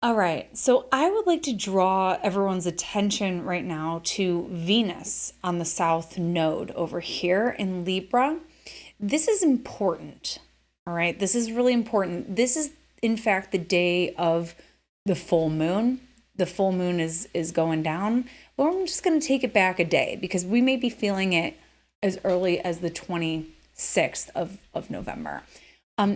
All right, so I would like to draw everyone's attention right now to Venus on the South Node over here in Libra. This is important. All right, this is really important. This is, in fact, the day of the full moon. The full moon is going down, but I'm just going to take it back a day because we may be feeling it as early as the 26th of November.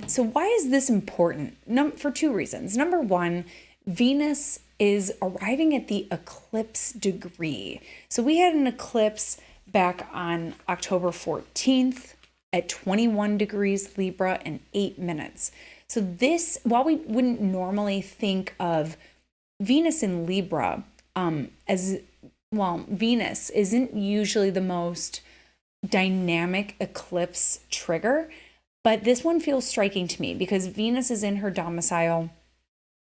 So why is this important? For two reasons. Number one, Venus is arriving at the eclipse degree. So we had an eclipse back on October 14th at 21 degrees Libra and 8 minutes. So this, while we wouldn't normally think of Venus in Libra as, well, Venus isn't usually the most dynamic eclipse trigger, but this one feels striking to me because Venus is in her domicile.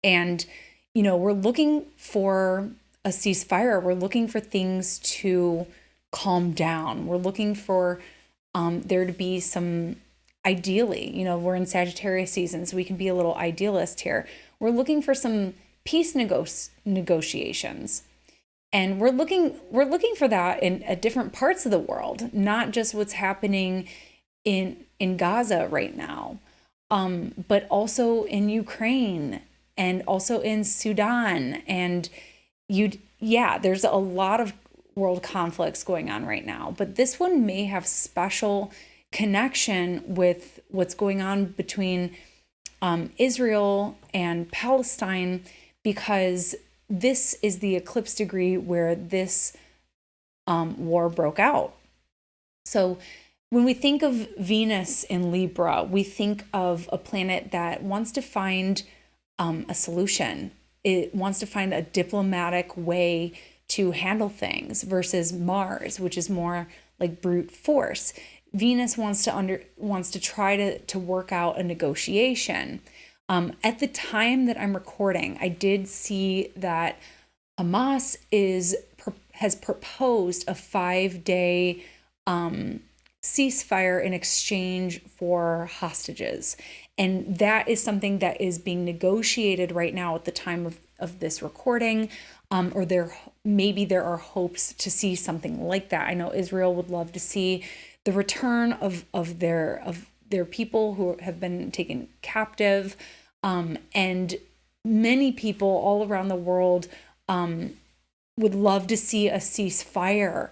And, we're looking for a ceasefire. We're looking for things to calm down. We're looking for there to be some, ideally, we're in Sagittarius season, so we can be a little idealist here. We're looking for some peace negotiations. And we're looking for that at different parts of the world, not just what's happening in Gaza right now, but also in Ukraine and also in Sudan. And there's a lot of world conflicts going on right now, but this one may have special connection with what's going on between Israel and Palestine, because this is the eclipse degree where this war broke out. So when we think of Venus in Libra, we think of a planet that wants to find a solution. It wants to find a diplomatic way to handle things versus Mars, which is more like brute force. Venus wants to try to work out a negotiation. At the time that I'm recording, I did see that Hamas has proposed a 5-day ceasefire in exchange for hostages. And that is something that is being negotiated right now at the time of this recording. Or there are hopes to see something like that. I know Israel would love to see the return of their people who have been taken captive. And many people all around the world would love to see a ceasefire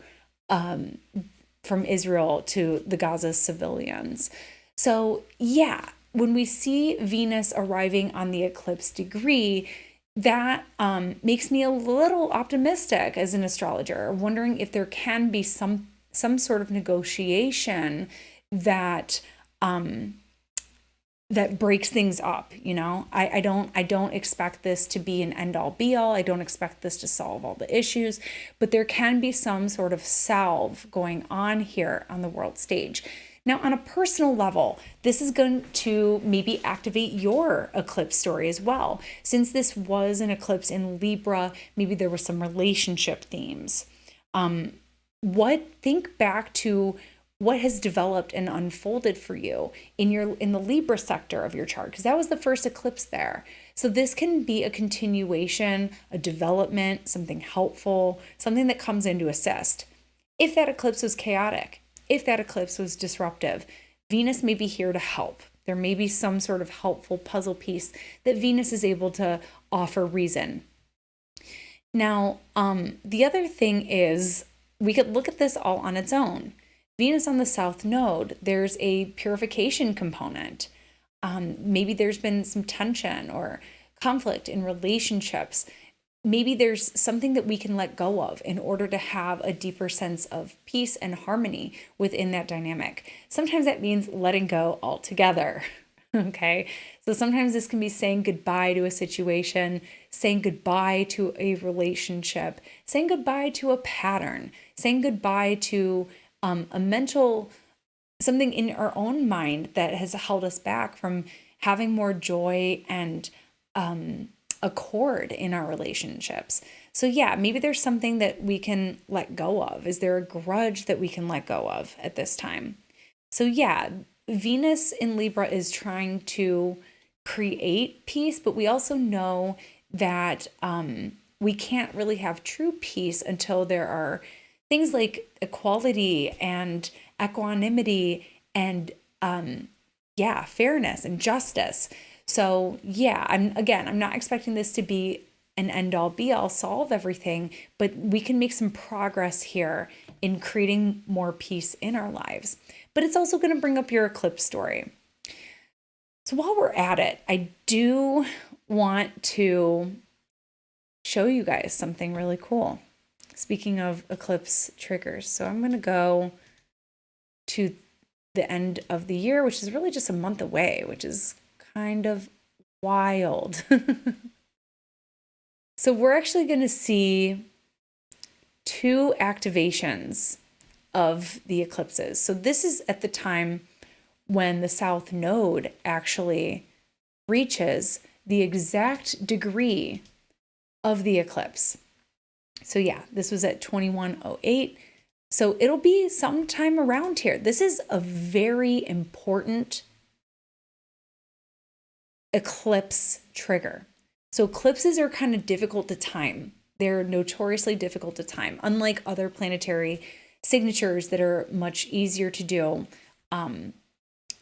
from Israel to the Gaza civilians. So yeah, when we see Venus arriving on the eclipse degree, that makes me a little optimistic as an astrologer, wondering if there can be some sort of negotiation that that breaks things up. I don't expect this to be an end all be all. I don't expect this to solve all the issues, but there can be some sort of salve going on here on the world stage. Now, on a personal level, this is going to maybe activate your eclipse story as well. Since this was an eclipse in Libra, maybe there were some relationship themes. Think back to what has developed and unfolded for you in the Libra sector of your chart, because that was the first eclipse there. So this can be a continuation, a development, something helpful, something that comes in to assist. If that eclipse was chaotic, if that eclipse was disruptive, Venus may be here to help. There may be some sort of helpful puzzle piece that Venus is able to offer reason. Now, the other thing is we could look at this all on its own. Venus on the South Node, there's a purification component. Maybe there's been some tension or conflict in relationships. Maybe there's something that we can let go of in order to have a deeper sense of peace and harmony within that dynamic. Sometimes that means letting go altogether. Okay. So sometimes this can be saying goodbye to a situation, saying goodbye to a relationship, saying goodbye to a pattern, saying goodbye to something in our own mind that has held us back from having more joy and accord in our relationships. So yeah, maybe there's something that we can let go of. Is there a grudge that we can let go of at this time? So yeah, Venus in Libra is trying to create peace, but we also know that we can't really have true peace until there are things like equality and equanimity and fairness and justice. So yeah, I'm not expecting this to be an end all be all, solve everything, but we can make some progress here in creating more peace in our lives. But it's also going to bring up your eclipse story. So while we're at it, I do want to show you guys something really cool. Speaking of eclipse triggers, so I'm going to go to the end of the year, which is really just a month away, which is kind of wild. So we're actually going to see 2 activations of the eclipses. So this is at the time when the South Node actually reaches the exact degree of the eclipse. So yeah, this was at 2108. So it'll be sometime around here. This is a very important eclipse trigger. So eclipses are kind of difficult to time. They're notoriously difficult to time, unlike other planetary signatures that are much easier to do on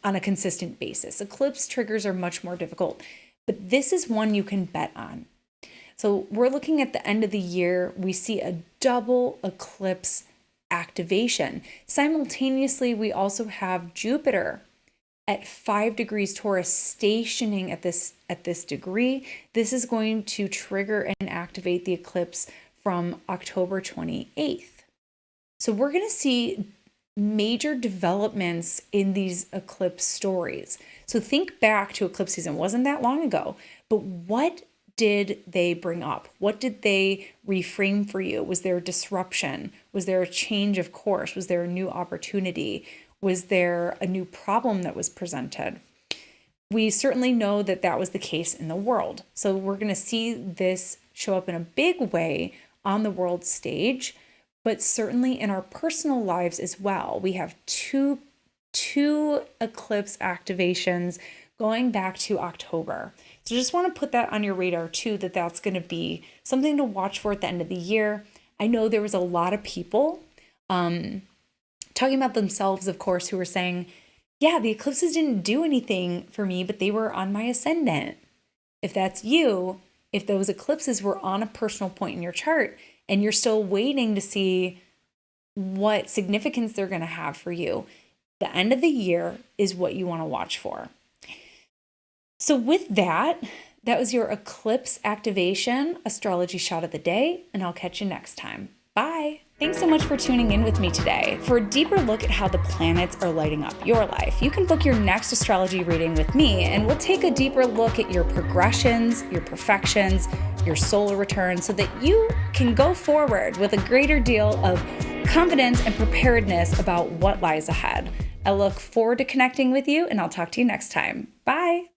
a consistent basis. Eclipse triggers are much more difficult, but this is one you can bet on. So we're looking at the end of the year, we see a double eclipse activation. Simultaneously, we also have Jupiter at 5 degrees Taurus stationing at this degree. This is going to trigger and activate the eclipse from October 28th. So we're going to see major developments in these eclipse stories. So think back to eclipse season. It wasn't that long ago, but what did they bring up? What did they reframe for you? Was there a disruption? Was there a change of course? Was there a new opportunity? Was there a new problem that was presented? We certainly know that that was the case in the world. So we're going to see this show up in a big way on the world stage, but certainly in our personal lives as well. We have two eclipse activations going back to October. So just want to put that on your radar too, that that's going to be something to watch for at the end of the year. I know there was a lot of people talking about themselves, of course, who were saying, yeah, the eclipses didn't do anything for me, but they were on my ascendant. If that's you, if those eclipses were on a personal point in your chart and you're still waiting to see what significance they're going to have for you, the end of the year is what you want to watch for. So with that, that was your eclipse activation astrology shot of the day, and I'll catch you next time. Bye. Thanks so much for tuning in with me today. For a deeper look at how the planets are lighting up your life, you can book your next astrology reading with me, and we'll take a deeper look at your progressions, your profections, your solar return, so that you can go forward with a greater deal of confidence and preparedness about what lies ahead. I look forward to connecting with you, and I'll talk to you next time. Bye.